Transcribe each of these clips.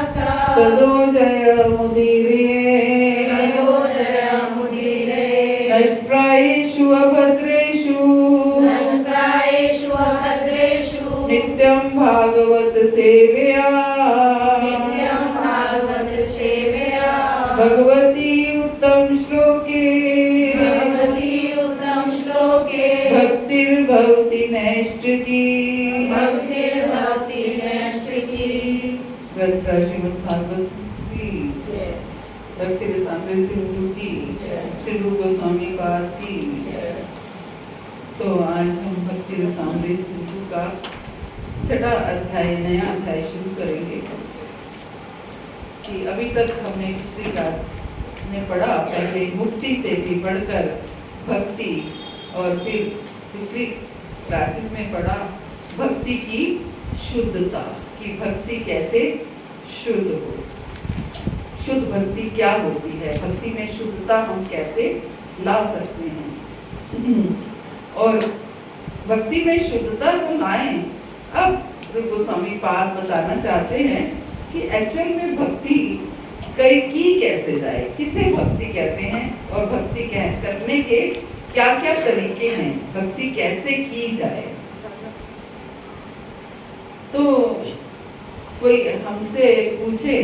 तदोजय मुदीरे नष्टप्रायेषु अभद्रेषु नित्यं भागवत सेवया भगवती उत्तम श्लोके भक्तिर्भवति नैष्ठिकी। श्रीमद् भागवत की भक्ति रसामृत सिंधु की श्री रूप गोस्वामी पाद की। तो आज हम भक्ति रसामृत सिंधु का छठा अध्याय, नया अध्याय शुरू करेंगे। कि अभी तक हमने पिछली क्लास में पढ़ा, पहले मुक्ति से भी पढ़कर भक्ति, और फिर पिछली क्लासेस में पढ़ा भक्ति की शुद्धता, कि भक्ति कैसे शुद्ध हो, शुद्ध भक्ति क्या होती है, भक्ति में शुद्धता हम कैसे ला सकते हैं। और भक्ति में शुद्धता तो लाएं। अब रूप गोस्वामी पाद बताना चाहते हैं कि एक्चुअल में भक्ति की कैसे जाए, किसे भक्ति कहते हैं और भक्ति करने के क्या क्या तरीके हैं, भक्ति कैसे की जाए। तो कोई हमसे पूछे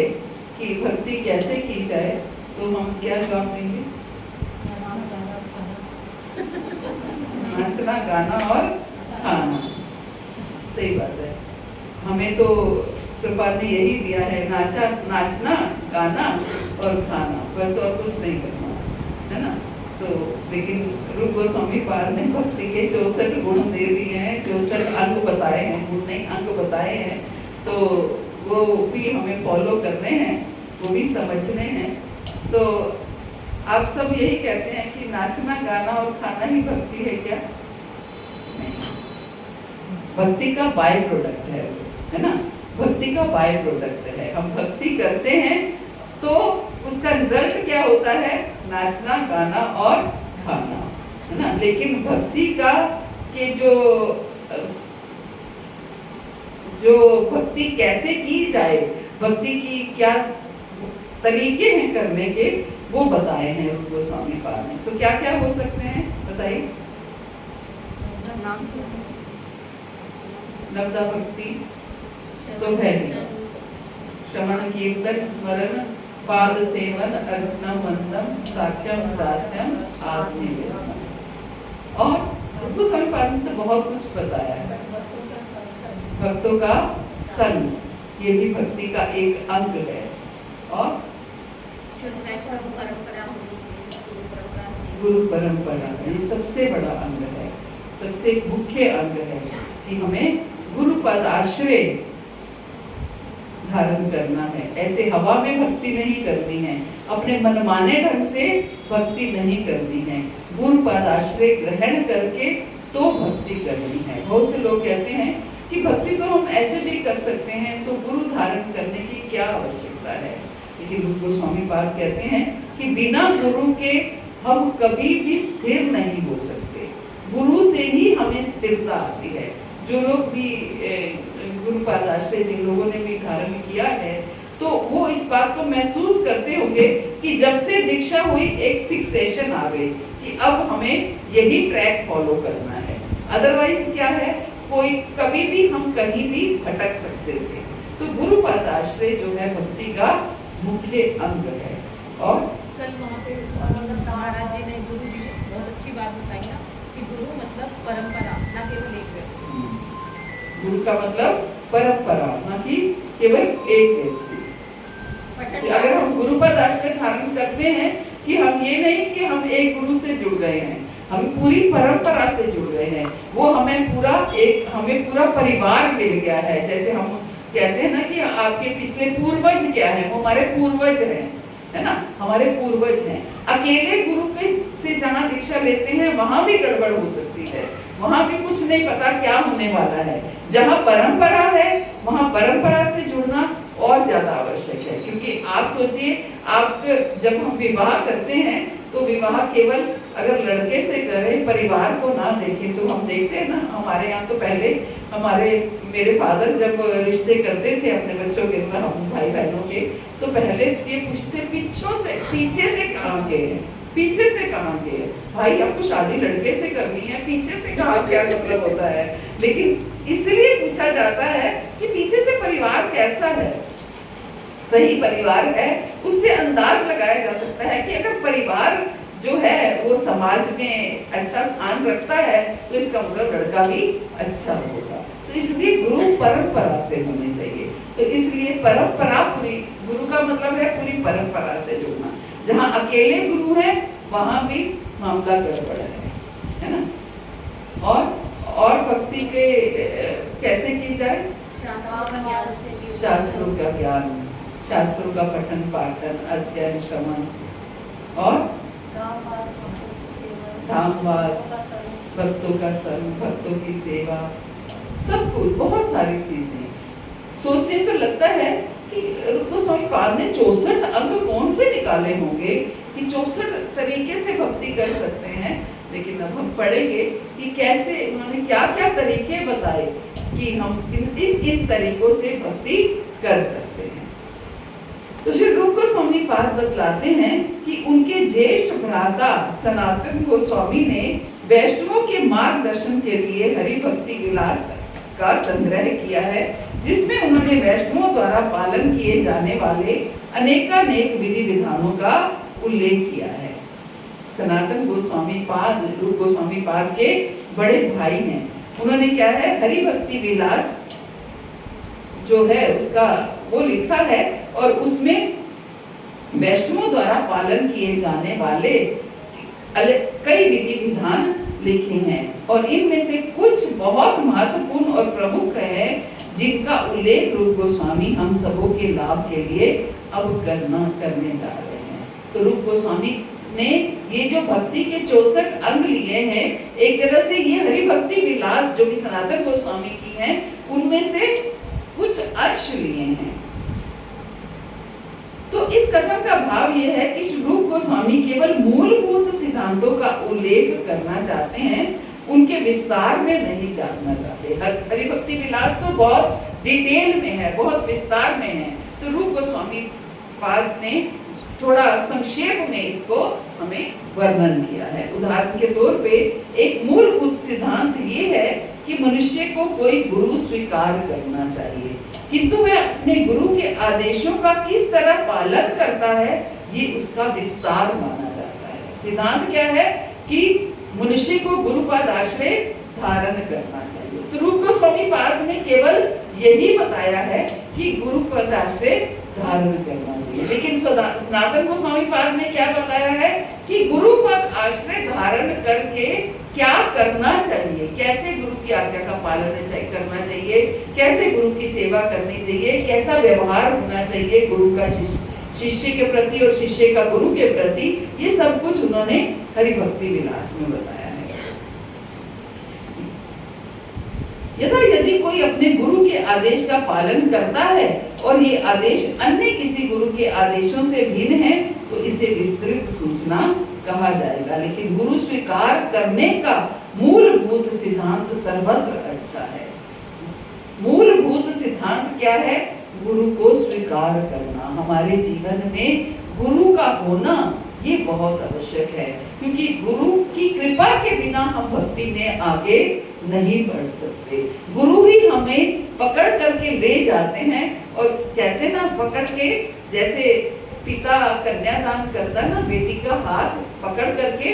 कि भक्ति कैसे की जाए तो हम क्या जवाब देंगे? नाचना, गाना और खाना। सही बात है, हमें तो कृपा ने यही दिया है, नाचना, गाना और खाना, बस और कुछ नहीं करना है ना। तो लेकिन रूप गोस्वामी पाद ने भक्ति के 64 गुण दे दिए हैं, 64 अंग बताए हैं, गुण नहीं अंग बताए हैं। तो वो भी हमें फॉलो करने हैं, वो भी समझने हैं। तो आप सब यही कहते हैं कि नाचना, गाना और खाना ही भक्ति है क्या? नहीं, भक्ति का बाय प्रोडक्ट है ना, भक्ति का बाय प्रोडक्ट है। हम भक्ति करते हैं तो उसका रिजल्ट क्या होता है? नाचना, गाना और खाना, है ना। लेकिन भक्ति का के जो भक्ति कैसे की जाए, भक्ति की क्या तरीके हैं करने के, वो बताए हैं रूप गोस्वामी पाद ने। तो क्या क्या हो सकते हैं बताइए? नवदा भक्ति तो है, श्रवण कीर्तन स्मरण पाद सेवन अर्चना वंदन साक्ष्यम दास्यम आत्मनिवेदन। और रूप गोस्वामी पाद ने तो बहुत कुछ बताया है। भक्तों का संग, ये भी भक्ति का एक अंग है। और गुरु परंपरा, ये सबसे बड़ा अंग है, सबसे मुख्य अंग है कि हमें गुरु पद आश्रय धारण करना है। ऐसे हवा में भक्ति नहीं करनी है, अपने मनमाने ढंग से भक्ति नहीं करनी है, गुरु पद आश्रय ग्रहण करके तो भक्ति करनी है। बहुत से लोग कहते हैं कि भक्ति तो हम ऐसे भी कर सकते हैं, तो गुरु धारण करने की क्या आवश्यकता है। लेकिन रूप गोस्वामी पाद कहते हैं कि बिना गुरु के हम कभी भी स्थिर नहीं हो सकते, गुरु से ही हमें स्थिरता आती है। जो लोग भी गुरु पाद आश्रय जिन लोगों ने भी धारण किया है, तो वो इस बात को महसूस करते होंगे कि जब से दीक्षा हुई एक फिक्सेशन आ गई कि अब हमें यही ट्रैक फॉलो करना है। अदरवाइज क्या है, कोई कभी भी हम कहीं भी भटक सकते थे। तो गुरु पाद आश्रय जो है भक्ति का मुख्य अंग है। और कल वहाँ पे महाराज जी ने, गुरु जी ने बहुत अच्छी बात बताई ना कि गुरु मतलब परंपरा, ना केवल एक व्यक्ति। गुरु का मतलब परंपरा, ना कि केवल एक व्यक्ति। अगर हम गुरु पद आश्रय धारण करते हैं कि हम ये नहीं कि हम एक गुरु से जुड़ गए हैं, हम पूरी परंपरा से जुड़ गए हैं। वो हमें पूरा परिवार मिल गया है। जैसे हम कहते हैं ना कि आपके पिछले पूर्वज क्या है, वो हमारे पूर्वज हैं, है ना, हमारे पूर्वज हैं। अकेले गुरु के से जहाँ दीक्षा लेते हैं वहां भी गड़बड़ हो सकती है, वहां भी कुछ नहीं पता क्या होने वाला है। जहाँ परंपरा है वहां परंपरा से जुड़ना और ज्यादा आवश्यक है। क्योंकि आप सोचिए, आप जब हम विवाह करते हैं तो विवाह केवल अगर लड़के से करें, परिवार को ना देखें, तो हम देखते हैं ना, हमारे यहाँ तो पहले मेरे फादर जब रिश्ते करते थे अपने बच्चों के, हम भाई बहनों के, तो पहले ये पूछते पीछे से कहाँ के हैं, पीछे से कहाँ के हैं। भाई आपको शादी लड़के से करनी है, पीछे से कहाँ क्या मतलब होता है। लेकिन इसलिए पूछा जाता है कि पीछे से परिवार कैसा है, सही परिवार है, उससे अंदाज लगाया जा सकता है कि अगर परिवार जो है वो समाज में अच्छा स्थान रखता है तो इसका मतलब लड़का भी अच्छा होगा। तो इसलिए गुरु परंपरा से होने चाहिए। तो इसलिए परंपरा पूरी, गुरु का मतलब है पूरी परंपरा से जुड़ना। जहाँ अकेले गुरु है वहाँ भी मामला गड़बड़ है ना। और भक्ति के कैसे की जाए? शास्त्रों का ज्ञान, शास्त्रों का पठन पाठन, अध्ययन, श्रवण और धामवास, भक्तों का संग, भक्तों की सेवा, सब कुछ, बहुत सारी चीजें। सोचे तो लगता है कि रूप गोस्वामी पाद ने 64 अंग कौन से निकाले होंगे कि 64 तरीके से भक्ति कर सकते हैं। लेकिन अब हम पढ़ेंगे कि कैसे उन्होंने क्या क्या तरीके बताए कि हम इन तरीकों से भक्ति कर सकते हैं। तो श्री रूप गोस्वामी पाद बतलाते हैं कि उनके ज्येष्ठ भ्राता सनातन गोस्वामी ने वैष्णवों के मार्गदर्शन के लिए हरि भक्ति विलास का संग्रह किया है, जिसमें उन्होंने वैष्णवों द्वारा पालन किए जाने वाले अनेकानेक विधि विधानों का उल्लेख किया है। सनातन गोस्वामी पाद रूप गोस्वामी पाद के बड़े भाई हैं। उन्होंने क्या है, हरि भक्ति विलास जो है उसका वो लिखा है और उसमें वैष्णवों द्वारा पालन किए जाने वाले कई विधि विधान लिखे हैं और इनमें से कुछ बहुत महत्वपूर्ण और प्रमुख हैं जिनका उल्लेख रूप गोस्वामी हम सबों के लाभ के लिए अब करने जा रहे हैं। तो रूप गोस्वामी ने ये जो भक्ति के 64 अंग लिए हैं, एक तरह से ये हरि भक्ति विलास जो कि सनातन गोस्वामी की हैं उनमें से कुछ अंश लिए हैं। तो इस कथन का भाव यह है कि रूप गोस्वामी केवल मूलभूत सिद्धांतों का उल्लेख करना चाहते हैं, उनके विस्तार में नहीं जानना चाहते। हरि भक्ति विलास तो बहुत डिटेल में है, बहुत विस्तार में है। तो रूप गोस्वामी पाद ने थोड़ा संक्षेप में इसको हमें वर्णन किया है। उदाहरण के तौर पे एक मूलभूत सिद्धांत ये है कि मनुष्य को कोई गुरु स्वीकार करना चाहिए, किंतु वह अपने गुरु के आदेशों का किस तरह पालन करता है ये उसका विस्तार माना जाता है। सिद्धांत क्या है कि मनुष्य को गुरुपद आश्रय धारण करना चाहिए। तो रूप गोस्वामी पाद ने केवल यही बताया है कि गुरुपद आश्रय धारण करना चाहिए, लेकिन सनातन गोस्वामी पाद ने क्या बताया है कि गुरुपद आश्रय धारण करके क्या करना चाहिए, कैसे गुरु की आज्ञा का पालन करना चाहिए, कैसे गुरु की सेवा करनी चाहिए, कैसा व्यवहार होना चाहिए गुरु का शिष्य के प्रति और शिष्य का गुरु के प्रति, ये सब कुछ उन्होंने हरि भक्ति विलास में बताया है। यदि कोई अपने गुरु के आदेश का पालन करता है और ये आदेश अन्य किसी गुरु के आदेशों से भिन्न है तो इसे विस्तृत सूचना कहा जाएगा। लेकिन गुरु स्वीकार करने का मूलभूत सिद्धांत सर्वत्र अच्छा है। मूलभूत सिद्धांत क्या है? गुरु को स्वीकार करना। हमारे जीवन में गुरु का होना ये बहुत आवश्यक है, क्योंकि गुरु की कृपा के बिना हम भक्ति में आगे नहीं बढ़ सकते। गुरु ही हमें पकड़ करके ले जाते हैं और कहते ना, पकड़ के, जैसे पिता कन्यादान करता ना, बेटी का हाथ पकड़ करके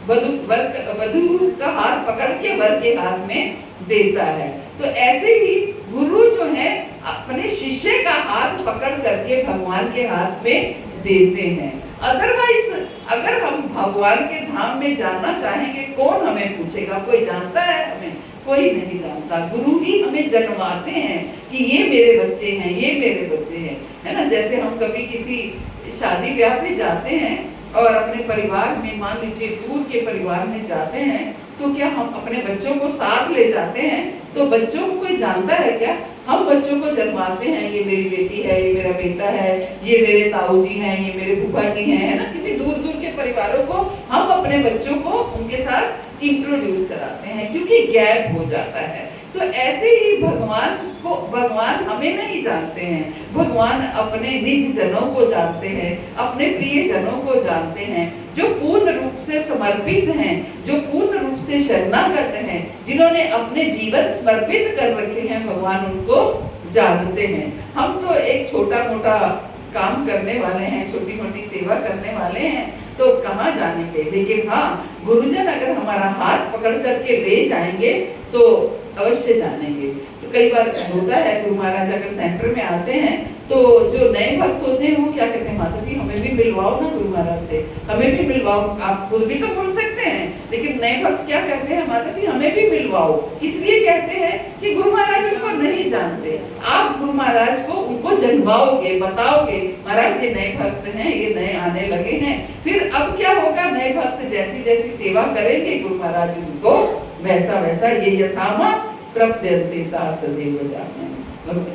वधू का हाथ पकड़ के वर के हाथ में देता है। तो ऐसे ही गुरु जो है अपने शिष्य का हाथ पकड़ करके भगवान के हाथ में देते हैं। अदरवाइज अगर हम भगवान के धाम में जाना चाहेंगे, कौन हमें पूछेगा? कोई जानता है हमें? कोई नहीं जानता। गुरु ही हमें जन्माते हैं कि ये मेरे बच्चे हैं, ये मेरे बच्चे हैं, है ना। जैसे हम कभी किसी शादी ब्याह में जाते हैं और अपने परिवार में, मान लीजिए दूर के परिवार में जाते हैं, तो क्या हम अपने बच्चों को साथ ले जाते हैं? तो बच्चों को कोई जानता है क्या? हम बच्चों को जन्माते हैं, ये मेरी बेटी है, ये मेरा बेटा है, ये मेरे ताऊ जी हैं, ये मेरे फूफा जी हैं, है ना? कितनी दूर दूर के परिवारों को हम अपने बच्चों को उनके साथ इंट्रोड्यूस कराते हैं, क्योंकि गैप हो जाता है। तो ऐसे ही भगवान हमें नहीं जानते हैं, भगवान अपने निज जनों को जानते हैं, अपने प्रिय जनों को जानते हैं, जो पूर्ण रूप से समर्पित हैं, जो पूर्ण रूप से शरणागत हैं, जिन्होंने अपने जीवन समर्पित कर रखे हैं, भगवान उनको जानते हैं। हम तो एक छोटा मोटा काम करने वाले हैं, छोटी मोटी सेवा करने वाले हैं, तो कहाँ जानेंगे। लेकिन हाँ, गुरुजन अगर हमारा हाथ पकड़ करके ले जाएंगे तो अवश्य जानेंगे। तो कई बार होता है, गुरु महाराज अगर सेंटर में आते हैं तो जो नए भक्त होते हैं वो क्या कहते हैं, माता जी हमें भी मिलवाओ ना गुरु महाराज से, हमें भी मिलवाओ। आप खुद भी तो बोल सकते हैं, लेकिन नए भक्त क्या कहते हैं, माता जी हमें भी मिलवाओ। इसलिए कहते हैं कि गुरु महाराज उनको नहीं जानते, आप गुरु महाराज को उनको जन्माओगे, बताओगे, महाराज ये नए भक्त हैं, ये नए आने लगे हैं। फिर अब क्या होगा, नए भक्त जैसी जैसी सेवा करेंगे गुरु महाराज उनको वैसा वैसा ये यथामा प्रपद्यन्ते तासदेव जाने,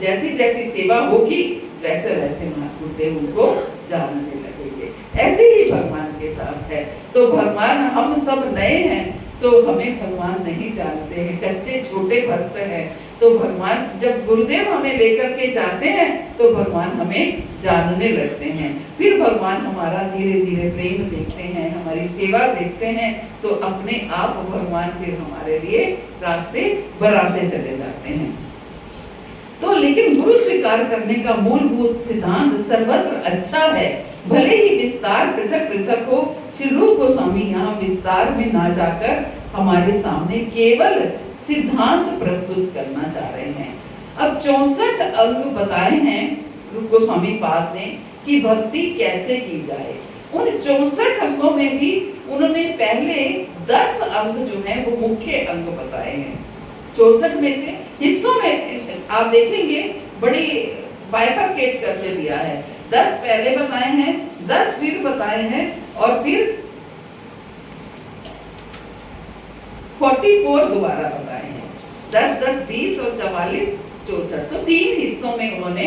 जैसी जैसी सेवा होगी वैसे वैसे महादेव उनको जानने लगेंगे। ऐसे ही भगवान के साथ है। तो भगवान, हम सब नए हैं तो हमें भगवान नहीं जानते हैं, कच्चे छोटे भक्त हैं। तो भगवान जब गुरुदेव हमें लेकर के जाते हैं तो भगवान हमें जानने लगते हैं। फिर भगवान हमारा धीरे धीरे प्रेम देखते हैं, हमारी सेवा देखते हैं, तो अपने आप भगवान फिर हमारे लिए रास्ते बनाते चले जाते हैं। तो लेकिन गुरु स्वीकार करने का मूलभूत सिद्धांत सर्वत्र अच्छा है, भले ही विस्तार पृथक पृथक हो। श्री रूप गोस्वामी यहाँ विस्तार में ना जाकर हमारे सामने केवल सिद्धांत प्रस्तुत करना चाह रहे हैं। अब 64 अंग बताए हैं रूप गोस्वामी पाद ने कि भक्ति कैसे की जाए। उन 64 अंगों में भी उन्होंने पहले 10 अंग जो हैं वो मुख्य अंग बताए हैं। 64 में से हिस्सों में आप देखेंगे बड़ी बाइफरकेट करके दिया है। 10 पहले बताए हैं, 10 फिर बताए हैं, और फिर 44 दोबारा बताए हैं। 10, 10, 20 और 44, 64। तो 3 हिस्सों में उन्होंने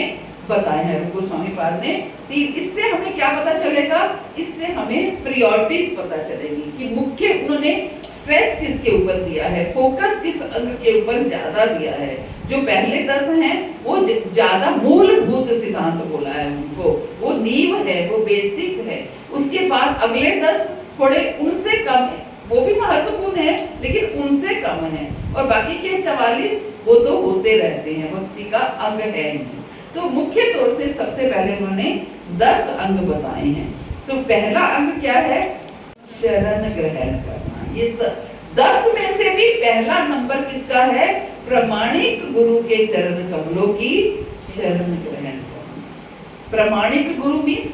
बताए हैं रूप गोस्वामी पाद ने। इससे हमें क्या पता चलेगा, इससे हमें प्रायोरिटीज पता चलेगी कि मुख्य उन्होंने स्ट्रेस किसके ऊपर दिया है, फोकस किस अंग के ऊपर ज्यादा दिया है। जो पहले 10 हैं वो ज्यादा मूलभूत सिद्धांत बोला है उनको, वो नींव है, वो बेसिक है। उसके बाद अगले 10 थोड़े उनसे कम है, वो भी महत्वपूर्ण है लेकिन उनसे कम है, और बाकी के 44 वो तो होते रहते हैं, भक्ति का अंग है। तो मुख्य तौर से सबसे पहले उन्होंने 10 अंग बताए हैं। तो पहला अंग क्या है, शरण ग्रहण करना। ये 10 में से भी पहला नंबर किसका है, प्रामाणिक गुरु के चरण कमलों की शरण ग्रहण करना। प्रामाणिक गुरु मीन्स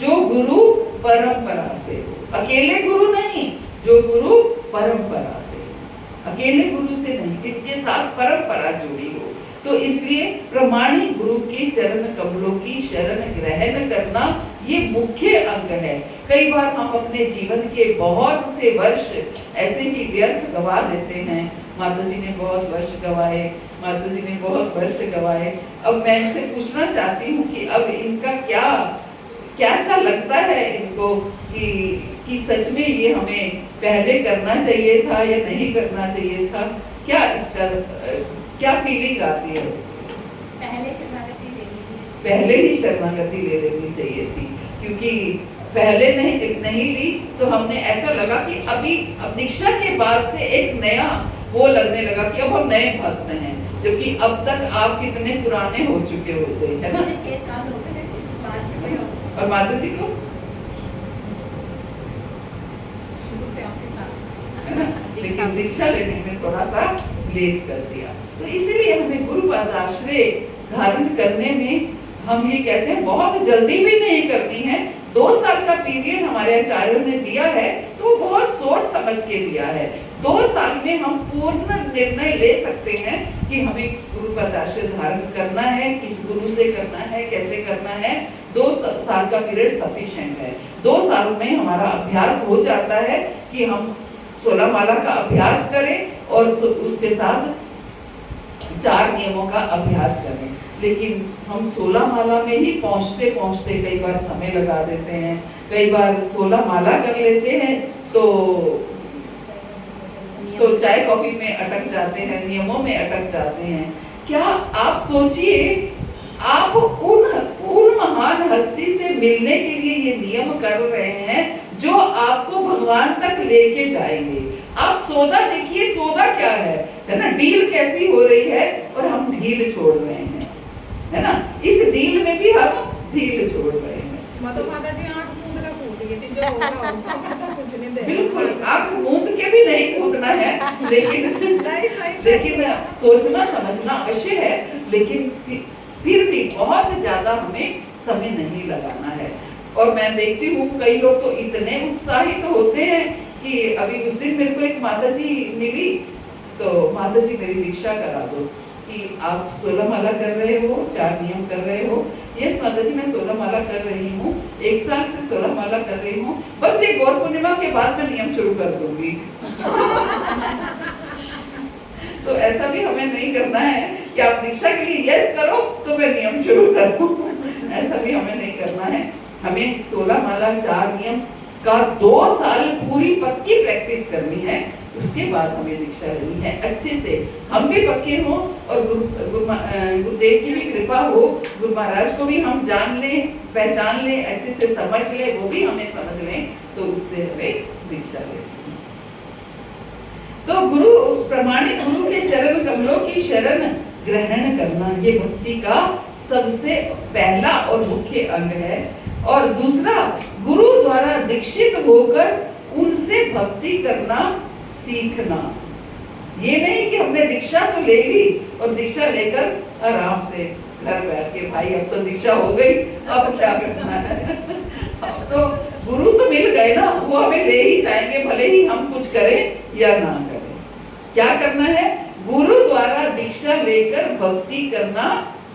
जो गुरु परंपरा से हो, अकेले गुरु नहीं, जो गुरु परंपरा से, अकेले गुरु से नहीं, जिनके साथ परंपरा जुड़ी हो। तो इसलिए प्रामाणिक गुरु के चरण कमलों की शरण ग्रहण करना ये मुख्य अंग है। कई बार हम अपने जीवन के बहुत से वर्ष ऐसे ही व्यर्थ गवा देते हैं। माता जी ने बहुत वर्ष गवाए, माता जी ने बहुत वर्ष गवाए। अब मैं इनसे पूछना चाहती हूँ कि अब इनका कैसा लगता है इनको कि सच में ये हमें पहले करना चाहिए था या नहीं करना चाहिए था, क्या इसका क्या फीलिंग आती है? पहले ही शरणागति ले लेनी चाहिए थी, क्योंकि पहले नहीं ली तो हमने ऐसा लगा कि अभी अब दीक्षा के बाद से एक नया वो लगने लगा कि अब हम नए भक्त हैं, जबकि अब तक आप कितने पुराने हो चुके होते हैं, है ना? 6 साल हो गए। और माता जी को शुरू से आपके साथ, है ना? लेकिन दीक्षा लेने में थोड़ा सा लेट कर दिया। तो इसीलिए हमें गुरु पाद आश्रय धारण करने में हम ये कहते हैं बहुत जल्दी भी नहीं करनी है। 2 साल का पीरियड हमारे आचार्यों ने दिया है, तो बहुत सोच समझ के दिया है। 2 साल में हम पूर्ण निर्णय ले सकते हैं कि हमें गुरु पाद आश्रय धारण करना है, किस गुरु से करना है, कैसे करना है। 2 साल का पीरियड सफिशिएंट है। 2 साल में हमारा अभ्यास हो जाता है कि हम 16 माला का अभ्यास करें और उसके साथ 4 नियमों का अभ्यास करें। लेकिन हम 16 माला में ही पहुंचते पहुंचते कई बार समय लगा देते हैं, कई बार 16 माला कर लेते हैं तो चाय कॉफी में अटक जाते हैं, नियमों में अटक जाते हैं। क्या आप सोचिए, आप उन महान हस्ती से मिलने के लिए ये नियम कर रहे हैं जो आपको भगवान तक लेके जाएंगे। आप सौदा देखिए, सौदा क्या है ना, डील कैसी हो रही है और हम ढील छोड़ रहे हैं, है ना। इस डील में भी हम ढील छोड़ रहे हैं। माता जी आंख मूंद का कूद गई थी, जो होगा तो कुछ नहीं दे। बिल्कुल, आंख मूंद के भी नहीं कूदना है, लेकिन सोचना समझना अवश्य है, लेकिन फिर भी बहुत ज्यादा हमें समय नहीं लगाना है। और मैं देखती हूँ कई लोग तो इतने उत्साहित होते हैं कि अभी उस दिन मेरे को एक माता जी मिली, तो माता जी मेरी दीक्षा करा दो कि आप 16 माला कर रहे हो, 4 नियम कर रहे हो। यस माता जी, मैं 16 माला कर रही हूँ, 1 साल से 16 माला कर रही हूँ, बस ये गौर पूर्णिमा के बाद मैं नियम शुरू कर दूंगी। तो ऐसा भी हमें नहीं करना है कि आप दीक्षा के लिए यस करो तो मैं नियम शुरू करूँ, ऐसा भी हमें नहीं करना है। हमें 16 माला 4 नियम का 2 साल पूरी पक्की प्रैक्टिस करनी है, उसके बाद हमें दीक्षा लेनी है अच्छे से। हम भी पक्के हों और गुरुदेव की भी कृपा हो, गुरु महाराज को भी हम जान लें, पहचान लें, अच्छे से समझ लें, वो भी हमें समझ लें, तो उससे हमें दीक्षा लें। तो गुरु प्रमाणित गुरु के चरण कमलों की शरण ग्रहण करना, ये भक्ति का सबसे पहला और मुख्य अंग है। और दूसरा, गुरु द्वारा दीक्षित होकर उनसे भक्ति करना सीखना। ये नहीं कि हमने दीक्षा तो ले ली और दीक्षा लेकर आराम से घर बैठ के भाई अब तो दीक्षा हो गई, अब क्या करना है। अब तो गुरु तो मिल गए ना, वो हमें ले ही जाएंगे, भले ही हम कुछ करें या ना करें। क्या करना है? गुरु द्वारा दीक्षा लेकर भक्ति करना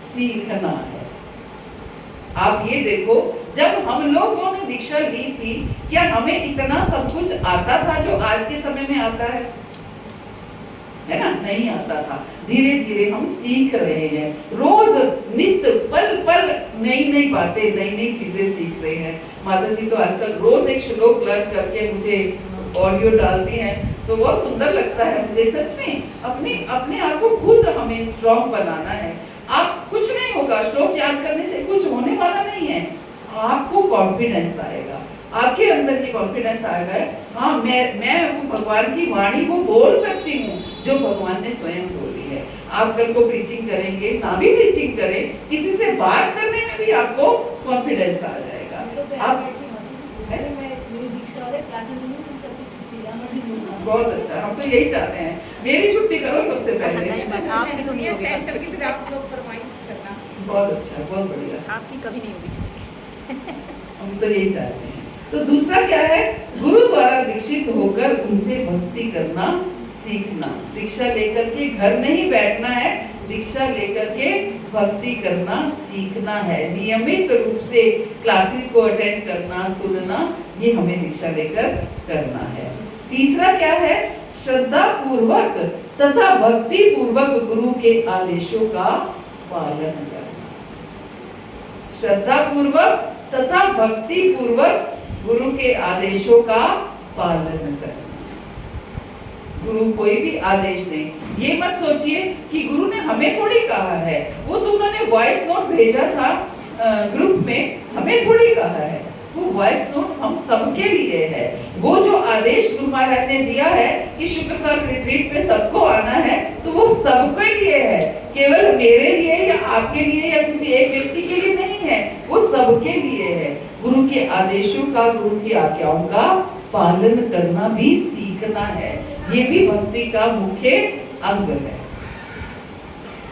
सीखना है। आप ये देखो, जब हम लोगों ने दीक्षा ली थी, क्या हमें इतना सब कुछ आता था जो आज के समय में आता है ना? नहीं आता था। धीरे धीरे हम सीख रहे हैं, रोज नित्य पल पल नई नई बातें, नई नई चीजें सीख रहे हैं। माता जी तो आजकल रोज एक श्लोक लर्न करके मुझे ऑडियो डालती हैं, तो बहुत सुंदर लगता है मुझे। सच में अपने आप को खुद हमें स्ट्रॉन्ग बनाना है। आप कुछ नहीं होगा, श्लोक याद करने से कुछ होने वाला नहीं है। आपको कॉन्फिडेंस आएगा, आपके अंदर ये कॉन्फिडेंस आएगा, हाँ मैं वो भगवान की वाणी को बोल सकती हूँ जो भगवान ने स्वयं बोली है। आप कल को प्रीचिंग करेंगे, ना भी प्रीचिंग करें, किसी से बात करने में भी आपको कॉन्फिडेंस आ जाएगा। आप बहुत अच्छा, हम तो यही चाहते हैं, मेरी छुट्टी करो सबसे पहले। आपकी तो नहीं होगी, सेंटर की फिर आप लोग फरमाइश करना। बहुत अच्छा, बहुत बढ़िया, आपकी कभी नहीं होगी। हम तो यही चाहते हैं। तो दूसरा क्या है? गुरु द्वारा दीक्षित होकर उनसे भक्ति करना सीखना। दीक्षा लेकर के घर नहीं बैठना है, दीक्षा लेकर के भक्ति करना सीखना है। नियमित रूप से क्लासेस को अटेंड करना, सुनना, ये हमें दीक्षा लेकर करना है। तीसरा क्या है? श्रद्धा पूर्वक तथा भक्ति पूर्वक गुरु के आदेशों का पालन करना। श्रद्धा पूर्वक तथा भक्ति पूर्वक गुरु के आदेशों का पालन करना। गुरु कोई भी आदेश नहीं, ये मत सोचिए कि गुरु ने हमें थोड़ी कहा है, वो तो उन्होंने वॉइस नोट भेजा था ग्रुप में, हमें थोड़ी कहा है। वो वॉइस नोट हम सबके लिए है। वो जो आदेश गुरु महाराज ने दिया है कि शुक्रवार रिट्रीट पे सबको आना है, तो वो सबके लिए है, केवल मेरे लिए या आपके लिए या किसी एक व्यक्ति के लिए नहीं है, वो सबके लिए है। गुरु के आदेशों का, गुरु की आज्ञाओं का पालन करना भी सीखना है। ये भी भक्ति का मुख्य अंग है।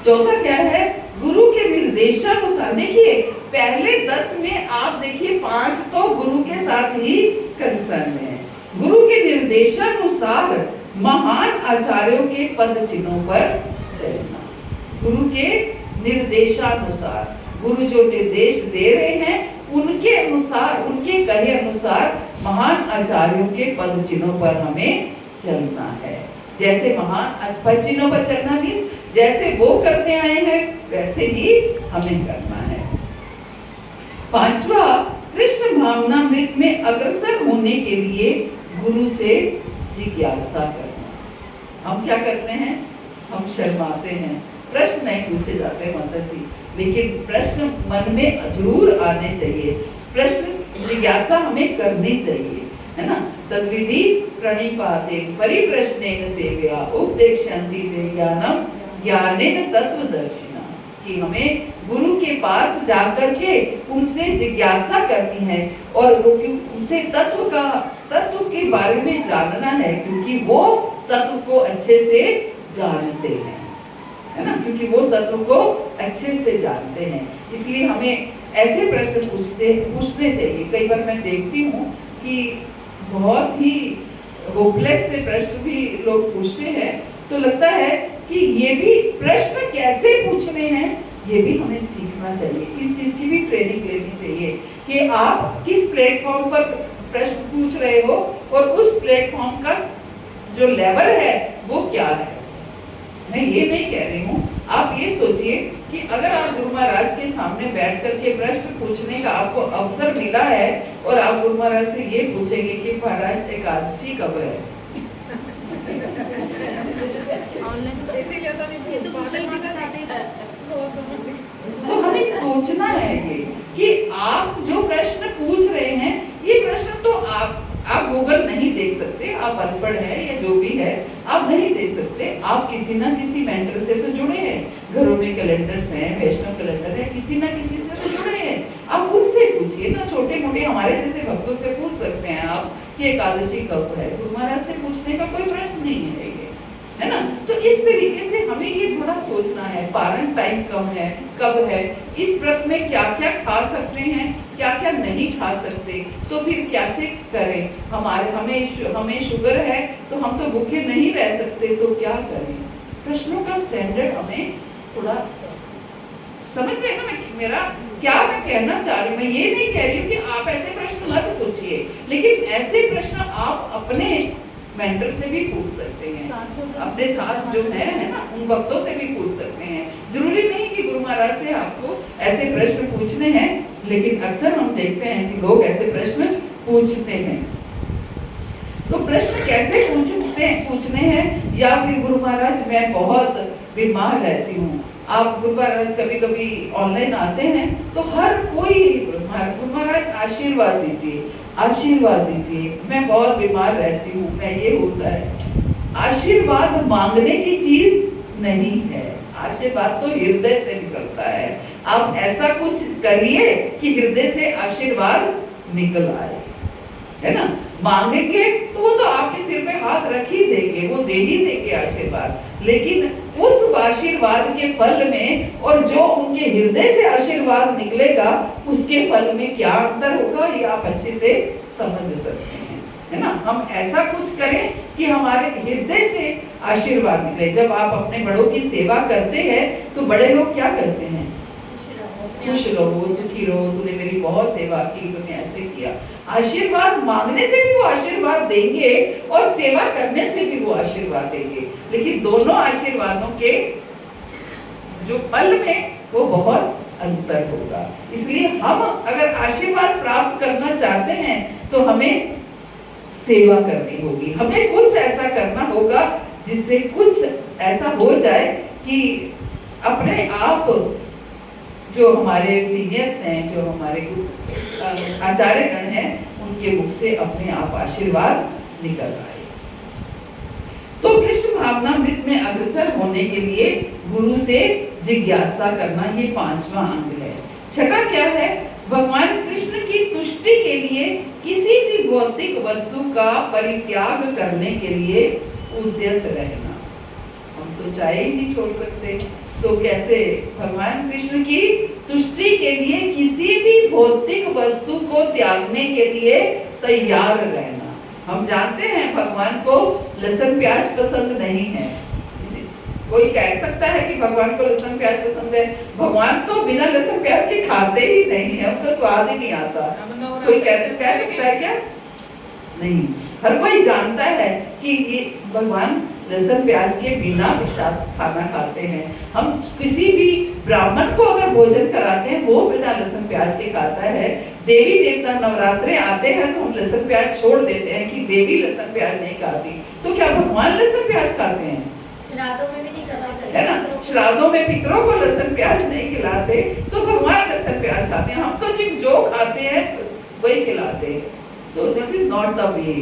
चौथा क्या है? गुरु के निर्देशानुसार। देखिए पहले 10 में आप देखिए 5 तो गुरु के साथ ही कंसर्न है। गुरु के निर्देशानुसार महान आचार्यों के पद चिन्हों पर चलना। गुरु के निर्देशानुसार, गुरु जो निर्देश दे रहे हैं उनके अनुसार, उनके कहे अनुसार महान आचार्यों के पद चिन्हों पर हमें चलना है। जैसे महान भजनों पर चलना मीन्स जैसे वो करते आए हैं वैसे ही हमें करना है। पांचवा, कृष्ण भावनामृत में अग्रसर होने के लिए गुरु से जिज्ञासा करना। हम क्या करते हैं? हम शर्माते हैं, प्रश्न नहीं पूछे जाते माता जी, लेकिन प्रश्न मन में जरूर आने चाहिए। प्रश्न जिज्ञासा हमें करनी चाहिए, है ना। तद्विधि प्रणिपाते परिप्रश्नेन सेवया उपदेक्षन्ति ते ज्ञानम ज्ञानेन तत्वदर्शिना, कि हमें गुरु के पास जाकर के उनसे जिज्ञासा करनी है और उनसे तत्व के बारे में जानना है, क्योंकि वो तत्व को अच्छे से जानते हैं, है ना, क्योंकि वो तत्व को अच्छे से जानते हैं। इसलिए हमें ऐसे प्रश्न पूछने चाहिए। कई बार मैं देखती हूँ कि बहुत ही होपलेस से प्रश्न भी लोग पूछते हैं, तो लगता है कि ये भी प्रश्न कैसे पूछने हैं ये भी हमें सीखना चाहिए। इस चीज की भी ट्रेनिंग लेनी चाहिए कि आप किस प्लेटफॉर्म पर प्रश्न पूछ रहे हो और उस प्लेटफॉर्म का जो लेवल है वो क्या है। मैं ये नहीं कह रही हूँ, आप ये सोचिए कि अगर आप गुरु महाराज के सामने बैठ करके प्रश्न पूछने का आपको अवसर मिला है और आप गुरु महाराज से ये पूछेंगे कि महाराज एकादशी कब है, तो हमें सोचना है ये कि आप जो प्रश्न पूछ रहे हैं ये प्रश्न तो आप गूगल नहीं देख सकते, आप अनपढ़ हैं या जो भी है आप नहीं देख सकते। आप किसी ना किसी मेंटर से तो जुड़े हैं, घरों में कैलेंडर्स हैं, वैष्णव कैलेंडर है, किसी ना किसी से तो जुड़े हैं, आप उनसे पूछिए ना। छोटे मोटे हमारे जैसे भक्तों से पूछ सकते हैं आप कि एकादशी कब है, गुरु महाराज से पूछने का कोई प्रश्न नहीं है ये, है ना। तो इस तरीके से हमें ये थोड़ा सोचना है, पारण टाइम कब है, इस व्रत में क्या क्या खा सकते हैं, क्या क्या नहीं खा सकते, तो फिर कैसे करें। हमें शुगर है तो हम तो भूखे नहीं रह सकते, तो क्या करें। प्रश्नों का स्टैंडर्ड हमें थोड़ा समझ रहे हैं ना मेरा क्या मैं कहना चाह रही हूँ। मैं ये नहीं कह रही हूँ कि आप ऐसे प्रश्न मत पूछिए, लेकिन ऐसे प्रश्न आप अपने मेंटर से भी पूछ सकते हैं, अपने साथ जो है ना उन भक्तों से भी पूछ सकते हैं। जरूरी नहीं कि गुरु महाराज से आपको ऐसे प्रश्न पूछने हैं, लेकिन अक्सर हम देखते हैं कि लोग ऐसे प्रश्न पूछते हैं। तो प्रश्न कैसे पूछने हैं, या फिर गुरु महाराज मैं बहुत बीमार रहती हूँ। आप गुरु महाराज कभी कभी ऑनलाइन आते हैं तो हर कोई गुरु महाराज आशीर्वाद दीजिए, मैं बहुत बीमार रहती हूँ, मैं ये होता है। आशीर्वाद मांगने की चीज नहीं है, आशीर्वाद तो हृदय से निकलता है। आप ऐसा कुछ करिए कि हृदय से आशीर्वाद निकल आए, है ना। मांगेंगे तो वो तो आपके सिर पे हाथ रख ही देंगे, वो दे ही देंगे आशीर्वाद, लेकिन उस आशीर्वाद के फल में और जो उनके हृदय से आशीर्वाद निकलेगा उसके फल में क्या अंतर होगा ये आप अच्छे से समझ सकते हैं, है ना। हम ऐसा कुछ करें कि हमारे हृदय से आशीर्वाद निकले। जब आप अपने बड़ों की सेवा करते हैं तो बड़े लोग क्या करते हैं, खुश रहो, सुखी रहो, तूने मेरी बहुत सेवा की, तूने ऐसे किया। आशीर्वाद मांगने से भी वो आशीर्वाद देंगे और सेवा करने से भी वो आशीर्वाद देंगे, लेकिन दोनों आशीर्वादों के जो फल में वो बहुत अंतर होगा। इसलिए हम अगर आशीर्वाद प्राप्त करना चाहते हैं तो हमें सेवा करनी होगी, हमें कुछ ऐसा करना होगा जिससे कुछ ऐसा हो जाए कि अपने आप जो हमारे सीनियर्स हैं, जो हमारे आचार्यगण हैं, उनके मुख से अपने आप आशीर्वाद निकल आए। तो कृष्ण भावनामृत में अग्रसर होने के लिए गुरु से जिज्ञासा करना, ये 5वां अंग है। छठा क्या है, भगवान कृष्ण की तुष्टि के लिए किसी भी भौतिक वस्तु का परित्याग करने के लिए उद्यत रहना। हम तो चाय ही नहीं छोड़ सकते, तो कैसे भगवान कृष्ण की तुष्टि के लिए किसी भी भौतिक वस्तु को त्यागने के लिए तैयार रहना। हम जानते हैं भगवान को लहसुन प्याज पसंद नहीं है। कोई कह सकता है कि भगवान को लहसुन प्याज पसंद है, भगवान तो बिना लहसुन प्याज के खाते ही नहीं है, उनको स्वाद ही नहीं आता। कोई कह सकता है क्या? नहीं। हर कोई जानता है कि ये भगवान लहसुन प्याज के बिना विषाक्त खाना खाते हैं। हम किसी भी ब्राह्मण को अगर भोजन कराते हैं वो बिना लहसुन प्याज के खाता है। देवी देवता नवरात्रे आते हैं तो हम लहसुन प्याज छोड़ देते हैं कि देवी लहसुन प्याज नहीं खाती, तो क्या भगवान लहसुन प्याज खाते हैं? श्राद्धों में भी नहीं खाते है ना, श्राद्धों में पितरों को लहसुन प्याज नहीं खिलाते, तो भगवान लहसुन प्याज खाते हैं। हम तो जो खाते हैं वही खिलाते हैं। तो this is not the way,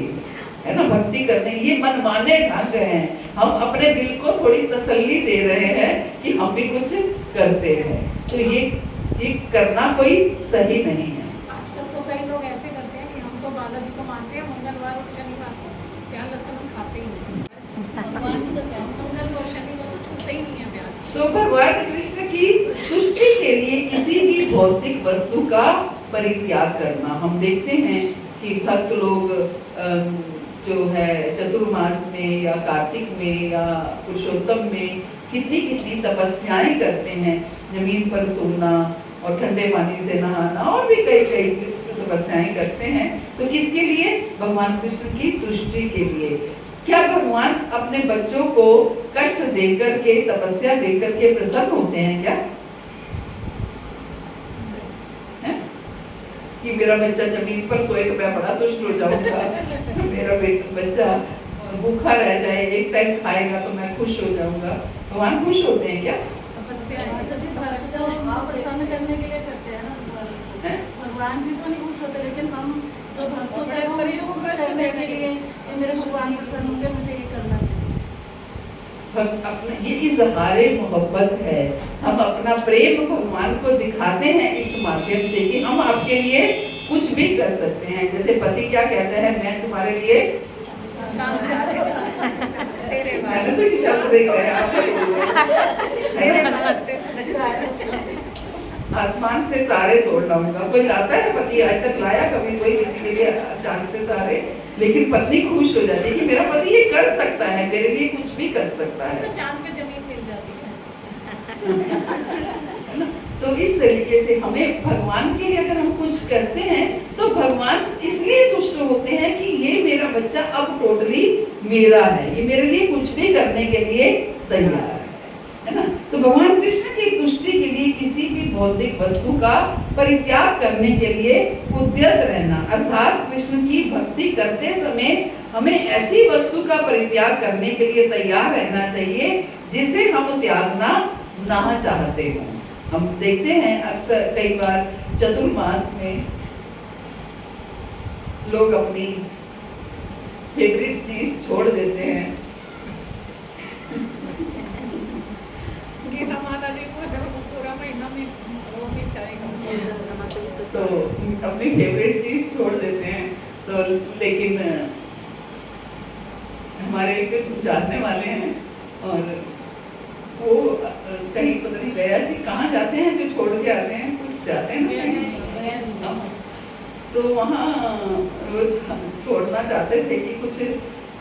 है ना, भक्ति करने। ये मनमाने ढंग हैं। हम अपने दिल को थोड़ी तसल्ली दे रहे हैं कि हम भी कुछ करते हैं, तो ये करना कोई सही नहीं है। आजकल तो कई लोग ऐसे करते हैं कि हम तो बालाजी को मानते हैं, मंगलवार और शनिवार को प्याज लहसुन हम खाते ही नहीं। भगवान तो क्या मंगल और शनि को तो छूते ही नहीं है प्याज। तो भगवान कृष्ण की तुष्टि के लिए किसी भी भौतिक वस्तु का परित्याग करना। हम देखते हैं कि भक्त लोग जो है चतुर्मास में या कार्तिक में या पुरुषोत्तम में कितनी कितनी तपस्याएं करते हैं, जमीन पर सोना और ठंडे पानी से नहाना और भी कई कई तपस्याएं करते हैं। तो किसके लिए? भगवान कृष्ण की तुष्टि के लिए। क्या भगवान अपने बच्चों को कष्ट देकर के, तपस्या देकर के प्रसन्न होते हैं क्या? कि मेरा बच्चा जमीन पर सोए तो मैं बड़ा तुष्ट हो जाऊंगा, मेरा बच्चा भूखा रह जाए, एक टाइम खाएगा तो मैं खुश हो जाऊंगा। भगवान खुश होते हैं क्या? प्रसन्न करने के लिए करते हैं ना, भगवान जी तो नहीं खुश होते, लेकिन हम जो भक्त होते हैं शरीर को खुश करने के लिए मेरे भगवान प्रसन्न होंगे, मुझे ये करना चाहिए। अपने ये इजहारे मोहब्बत है। हम अपना प्रेम भगवान को दिखाते हैं इस माध्यम से कि हम आपके लिए कुछ भी कर सकते हैं। जैसे पति क्या कहता है, मैं तुम्हारे लिए मैंने तो ये शब्द देख रहे हैं आसमान से तारे तोड़ लाऊंगा। कोई लाता है पति? आज तक लाया कभी कोई किसी के लिए चांद से तारे? लेकिन पत्नी खुश हो जाती है कि मेरा पति ये कर सकता है, मेरे लिए कुछ भी कर सकता है। तो चांद पे जमीन मिल जाती है। तो इस तरीके से हमें भगवान के लिए अगर हम कुछ करते हैं तो भगवान इसलिए तुष्ट होते हैं कि ये मेरा बच्चा अब टोटली मेरा है, ये मेरे लिए कुछ भी करने के लिए तैयार है ना। तो भगवान कृष्ण की तुष्टि के लिए किसी भी भौतिक वस्तु का परित्याग करने के लिए उद्यत रहना, अर्थात कृष्ण की भक्ति करते समय हमें ऐसी वस्तु का परित्याग करने के लिए तैयार रहना चाहिए जिसे हम त्यागना ना चाहते हों। हम देखते हैं अक्सर कई बार चतुर्मास में लोग अपनी फेवरेट चीज छोड़ देते हैं। गीता माता जी पूरा महीना में वो मिटाएगा, तो अपनी फेवरेट चीज छोड़ देते हैं। तो लेकिन हमारे एक जानने वाले हैं और वो कहीं पता नहीं गया जी कहाँ जाते हैं, जो छोड़ के आते हैं, कुछ जाते हैं ना, तो वहाँ वो छोड़ना चाहते थे कि कुछ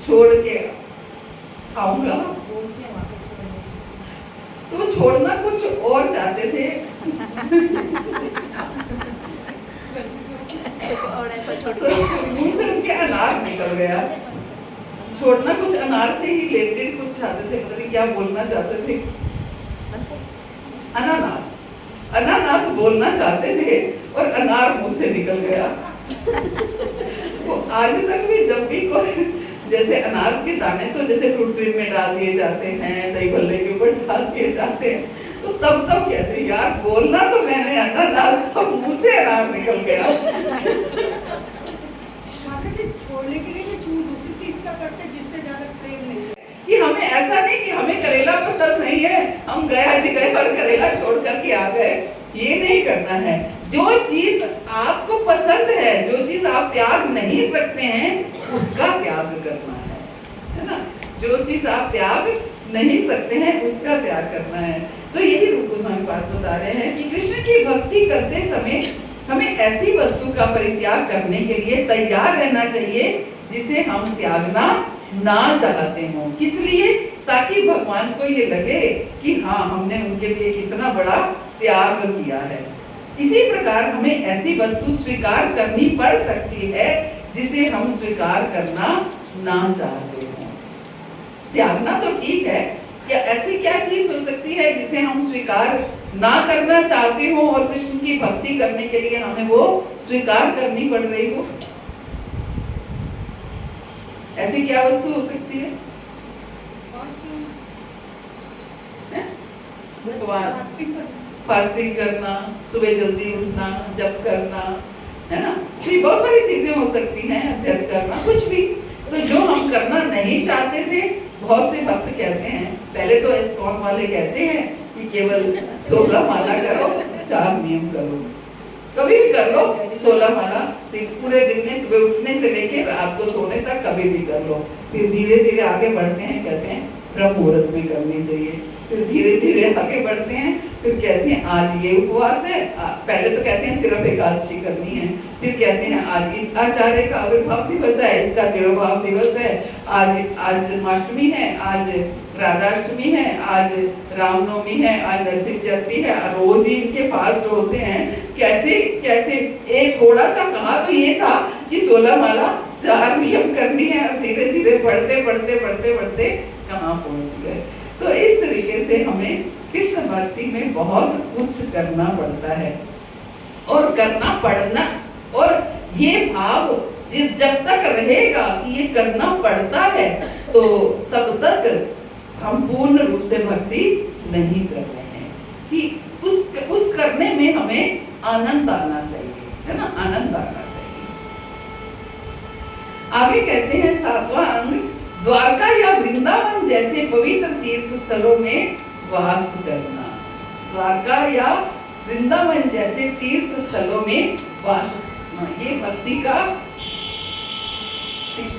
छोड़ के आऊंगा, तो छोड़ना कुछ और चाहते थे। तो मुंह से उनके अनार निकल गया। छोड़ना कुछ अनार से ही रिलेटेड कुछ चाहते थे, पता नहीं क्या बोलना चाहते थे। अनानास, अनानास बोलना चाहते थे और अनार मुंह से निकल गया। वो आज तक भी जब भी कोई जैसे अनार के दाने तो जैसे फ्रूट क्रीम में डाल दिए जाते हैं, दही भल्ले के ऊपर डाल दिए जाते हैं, तो तब कहते हैं यार बोलना तो मैंने अनानास था, मुंह से अनार निकल गया। छोड़ने के लिए भी चूज उसी चीज का करते जिससे ज्यादा प्रेम नहीं है। कि हमें ऐसा नहीं कि हमें करेला पसंद नहीं है, हम गए और करेला छोड़ करके आ गए, ये नहीं करना है। जो चीज आपको पसंद है, जो चीज आप त्याग नहीं सकते हैं, उसका त्याग करना है ना। जो चीज आप त्याग नहीं सकते हैं उसका त्याग करना है। तो यही रूप गोस्वामी बात बता रहे हैं कि कृष्ण की भक्ति करते समय हमें ऐसी वस्तु का परित्याग करने के लिए तैयार रहना चाहिए जिसे हम त्यागना ना चाहते हो। किस लिए? ताकि भगवान को ये लगे कि हाँ हमने उनके लिए कितना बड़ा त्याग किया है। इसी प्रकार हमें ऐसी वस्तु स्वीकार करनी पड़ सकती है जिसे हम स्वीकार करना ना चाहते हो। त्यागना तो ठीक है, या ऐसी क्या चीज हो सकती है जिसे हम स्वीकार ना करना चाहते हो और कृष्ण की भक्ति करने के लिए हमें वो स्वीकार करनी पड़ रही हो? ऐसी क्या वस्तु हो सकती है? उपवास, फास्टिंग करना, सुबह जल्दी उठना, जप करना, है ना, जी बहुत सारी चीजें हो सकती हैं, अध्ययन करना, कुछ भी। तो जो हम करना नहीं चाहते थे, बहुत से भक्त कहते हैं, पहले तो इस्कॉन वाले कहते हैं कि केवल 16 माला करो, 4 नियम करो, कभी भी कर लो 16 माला, पूरे दिन में सुबह उठने से लेके रात को सोने तक कभी भी कर लो। फिर धीरे धीरे आगे बढ़ते हैं, कहते हैं ब्रह्म मुहूर्त में करनी चाहिए। फिर धीरे धीरे आगे बढ़ते हैं, फिर कहते हैं आज ये उपवास है, पहले तो कहते हैं सिर्फ एकादशी करनी है, फिर कहते हैं आज इस आचार्य का आविर्भाव दिवस है, इसका तिरुभाव दिवस है, आज जन्माष्टमी है, आज राधाष्टमी है, आज रामनवमी है, आज नरसिंह जयंती है, रोज ही इनके फास्ट होते हैं। कैसे कैसे एक थोड़ा सा कहा तो ये था कि 16 माला 4 नियम करनी है, और धीरे धीरे बढ़ते बढ़ते बढ़ते बढ़ते कहाँ पहुंच गए। तो इस तरीके से हमें कृष्ण भक्ति में बहुत कुछ करना पड़ता है और करना पड़ना, और ये भाव जब तक रहेगा कि ये करना पड़ता है, तो तब तक हम पूर्ण रूप से भक्ति नहीं कर रहे हैं। कि उस करने में हमें आनंद आना चाहिए, है ना, आनंद आना चाहिए। आगे कहते हैं 7वां अंग, द्वारका या वृंदावन जैसे पवित्र तीर्थ स्थलों में वास करना। द्वारका या वृंदावन जैसे तीर्थ स्थलों में वास करना, ये भक्ति का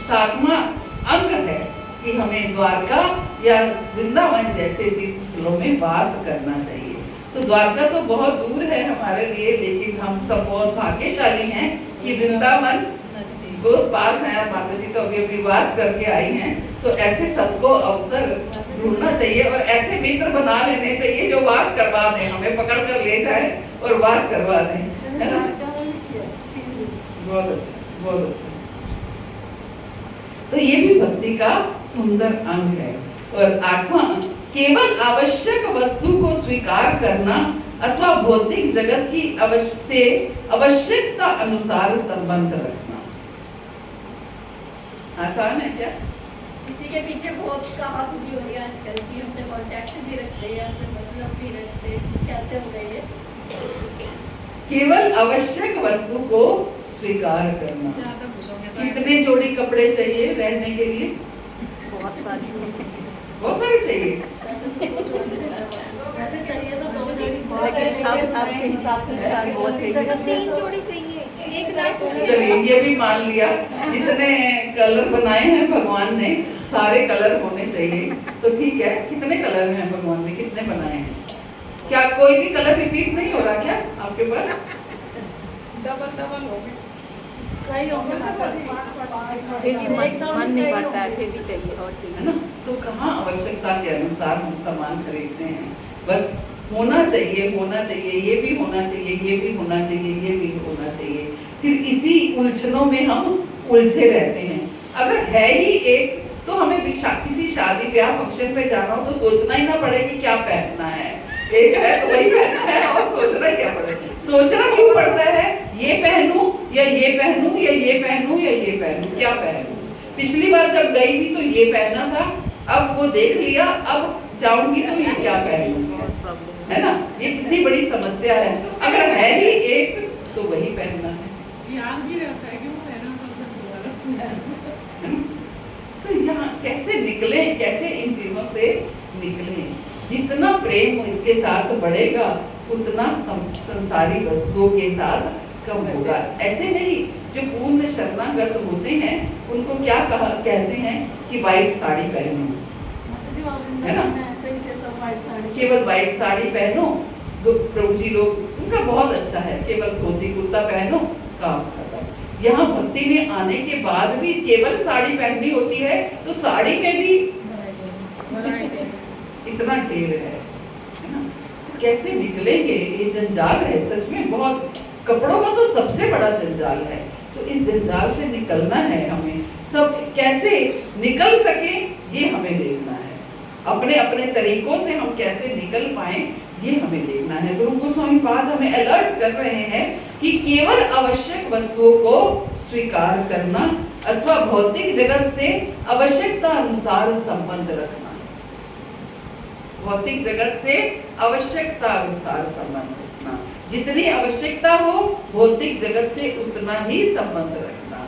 7वां अंग है कि हमें द्वारका या वृंदावन जैसे तीर्थ स्थलों में वास करना चाहिए। तो द्वारका तो बहुत दूर है हमारे लिए, लेकिन हम सब बहुत भाग्यशाली हैं कि वृंदावन बहुत पास है, और माता जी तो अभी वास करके आई हैं। तो ऐसे सबको अवसर ढूंढना चाहिए और ऐसे मित्र बना लेने चाहिए जो वास करवा दें, हमें पकड़ कर ले जाए और वास करवा दें, है ना। बहुत अच्छा, बहुत अच्छा। तो ये भी भक्ति का सुंदर अंग है। और 8वां अंग, केवल आवश्यक वस्तु को स्वीकार करना अथवा भौतिक जगत की आवश्यकता अनुसार संबंध रखना। आसान है क्या? इसी के पीछे बहुत कहा सुनी हो रही है आजकल की, हमसे कांटेक्ट भी रखते हैं, हमसे मतलब भी रखते हैं, कैसे हो गई है। केवल आवश्यक वस्तु को स्वीकार करना। कितने जोड़ी कपड़े चाहिए रहने के लिए? बहुत सारी चाहिए। वैसे चाहिए तो 2 जोड़ी, लेकिन आपके हिसाब से बहुत चाहिए, 3 जोड़ी चाहिए, एक नाइट। चलिए ये भी मान लिया, जितने कलर बनाए हैं भगवान ने सारे कलर होने चाहिए, तो ठीक है। कितने कलर हैं भगवान ने, कितने बनाए हैं? क्या कोई भी कलर रिपीट नहीं हो रहा क्या आपके पास? डबल हो गए, कई होंगे, फिर भी मन नहीं पड़ता है, फिर भी चाहिए और चाहिए, है ना। तो कहाँ आवश्यकता के अनुसार हम सामान खरीदते हैं, बस होना चाहिए, होना चाहिए, ये भी होना चाहिए, ये भी होना चाहिए, ये भी होना चाहिए। फिर इसी उलझनों में हम उलझे रहते हैं। अगर है ही एक, तो हमें किसी शादी ब्याह फंक्शन पे जाना हो तो सोचना ही ना पड़े कि क्या पहनना है, एक है तो वही पहनना है, और सोचना क्या पड़े, सोचना क्यों पड़ता है, ये पहनूं या ये पहनूं या ये पहनूं या ये पहनूं, क्या पहनूं। पिछली बार जब गई थी तो ये पहनना था, अब वो देख लिया, अब जाऊंगी तो ये क्या पहनूं, है ना। ये कितनी बड़ी समस्या है। अगर है ही एक तो वही पहनना है, याद भी रहता है कि वो पहना था। तो यहाँ कैसे निकले, कैसे इन चीजों से निकले। जितना प्रेम इसके साथ बढ़ेगा उतना संसारी वस्तुओं के साथ कम होगा। ऐसे नहीं, जो पूर्ण शरणागत होते हैं उनको क्या कहते हैं कि व्हाइट साड़ी पहनो, है ना, केवल व्हाइट साड़ी पहनो, प्रभु जी लोग, उनका बहुत अच्छा है, केवल धोती कुर्ता पहनो, काम खत्म। यहाँ भक्ति में आने के बाद भी केवल साड़ी पहननी होती है, तो साड़ी में भी इतना ढेर है ना। कैसे निकलेंगे, ये जंजाल है सच में बहुत। कपड़ों का तो सबसे बड़ा जंजाल है, तो इस जंजाल से निकलना है हमें। सब कैसे निकल सके ये हमें देखना है, अपने अपने तरीकों से हम कैसे निकल पाए ये हमें देखना है। गुरु गोस्वामी पाद हमें अलर्ट कर रहे हैं कि केवल आवश्यक वस्तुओं को स्वीकार करना अथवा भौतिक जगत से आवश्यकता अनुसार संबंध रखना, भौतिक जगत से आवश्यकता अनुसार संबंध रखना, जितनी आवश्यकता हो भौतिक जगत से उतना ही संबंध रखना,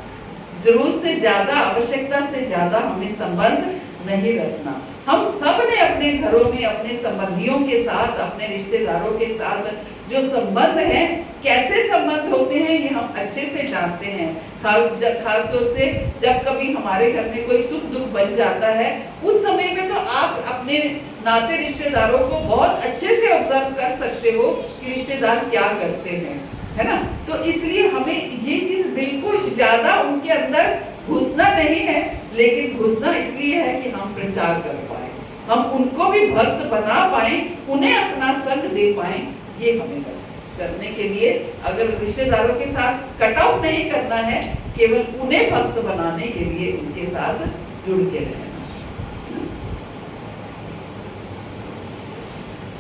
जरूरत से ज्यादा, आवश्यकता से ज्यादा हमें संबंध नहीं रखना। हम सब ने अपने घरों में अपने संबंधियों के साथ, अपने रिश्तेदारों के साथ जो संबंध है, कैसे संबंध होते हैं ये हम अच्छे से जानते हैं। खास तौर से जब कभी हमारे घर में कोई सुख दुख बन जाता है, उस समय में तो आप अपने नाते रिश्तेदारों को बहुत अच्छे से ऑब्जर्व कर सकते हो कि रिश्तेदार क्या करते हैं, है ना। तो इसलिए हमें ये चीज बिल्कुल ज्यादा उनके अंदर घुसना नहीं है, लेकिन घुसना इसलिए है कि हम प्रचार कर पाए, हम उनको भी भक्त बना पाए, उन्हें अपना संग दे पाए। ये हमें बस करने के लिए, अगर रिश्तेदारों के साथ कट ऑफ नहीं करना है, केवल उन्हें भक्त बनाने के लिए उनके साथ जुड़ के रहना।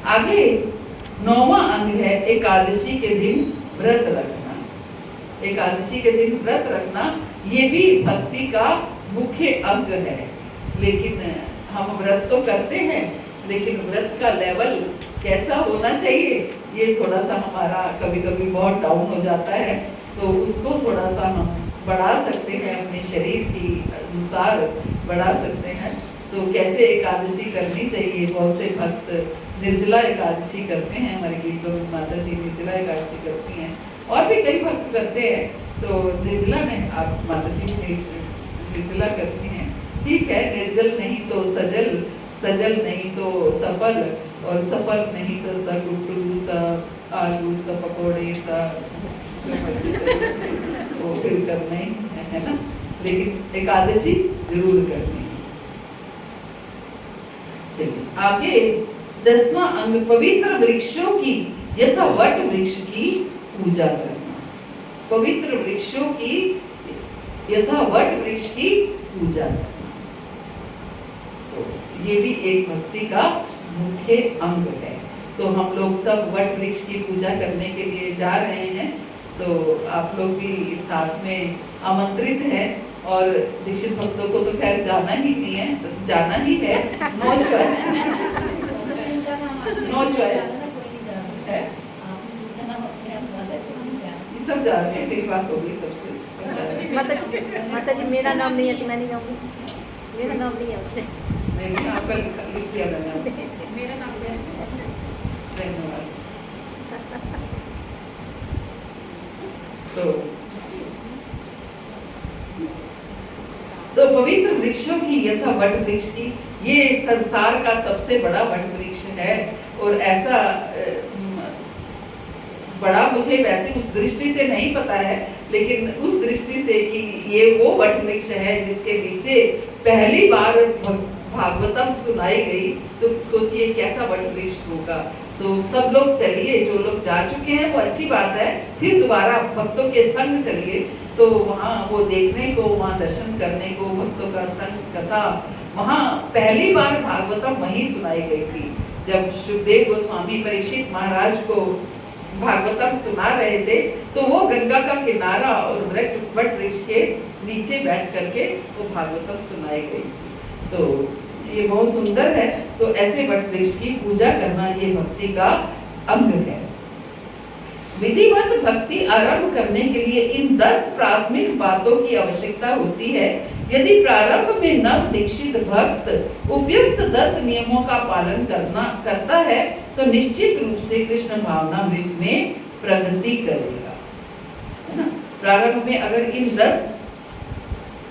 आगे 9वां अंग है एकादशी के दिन व्रत रखना। एकादशी के दिन व्रत रखना ये भी भक्ति का मुख्य अंग है। लेकिन हम व्रत तो करते हैं, लेकिन व्रत का लेवल कैसा होना चाहिए ये थोड़ा सा हमारा कभी कभी बहुत डाउन हो जाता है, तो उसको थोड़ा सा हम बढ़ा सकते हैं, अपने शरीर की अनुसार बढ़ा सकते हैं। तो कैसे एकादशी करनी चाहिए, बहुत से भक्त निर्जला एकादशी करते हैं, हमारे गीतों में माता जी निर्जला एकादशी करती हैं, और भी कई भक्त करते हैं। तो निर्जला में आप माता जी निर्जला करती हैं, ठीक है, निर्जल नहीं तो सजल, सजल नहीं तो सफल, और सफल नहीं तो सगुटू, सा आलू, सा पकौड़े, सा वो फिर करना ही है ना, लेकिन एकादशी जरूर करनी है। चलिए आगे 10वां अंग पवित्र वृक्षों की यथा वट वृक्ष की पूजा करना। पवित्र वृक्षों की यथा वट वृक्ष की पूजा करना, तो ये भी एक भक्ति का मुख्य अंग है। तो हम लोग सब वट वृक्ष की पूजा करने के लिए जा रहे हैं, तो आप लोग भी साथ में आमंत्रित हैं। और दीक्षित भक्तों को तो खैर जाना ही नहीं है, तो जाना ही है, नो चॉइस, नो चॉइस है। ये सब जा रहे हैं, मेरी बात हो गई सबसे। माता जी मेरा नाम नहीं है तो मैं नहीं जाऊँगी, मेरा नाम नहीं है उसमें। नहीं, आपका लिख दिया मैंने, मेरा नाम क्या है? धन्यवाद। तो पवित्र वृक्षों की यथा वट वृक्ष की, ये संसार का सबसे बड़ा वट वृक्ष है। और ऐसा बड़ा मुझे वैसे उस दृष्टि से नहीं पता है, लेकिन उस दृष्टि से कि ये वो वट वृक्ष है जिसके नीचे पहली बार भागवतम सुनाई गई, तो सोचिए कैसा वट वृक्ष होगा। तो सब लोग चलिए, जो लोग जा चुके हैं वो अच्छी बात है, फिर दोबारा भक्तों के संग चलिए, तो वहाँ वो देखने को, वहाँ दर्शन करने को, भक्तों का संग कथा, वहाँ पहली बार भागवतम वहीं सुनाई गई थी, जब सुखदेव गोस्वामी परीक्षित महाराज को भागवतम सुना रहे थे, तो वो गंगा का किनारा और वट वृक्ष के नीचे बैठ करके वो भागवतम सुनाई गई। तो ये बहुत सुंदर है। तो ऐसे वट वृक्ष की पूजा करना ये भक्ति का अंग है। विधिवत भक्ति आरंभ करने के लिए इन 10 प्राथमिक बातों की आवश्यकता होती है। यदि प्रारंभ में नव दीक्षित भक्त उपयुक्त 10 नियमों का पालन करता है, तो निश्चित रूप से कृष्ण भावना में प्रगति करेगा, है ना। प्रारंभ में अगर इन 10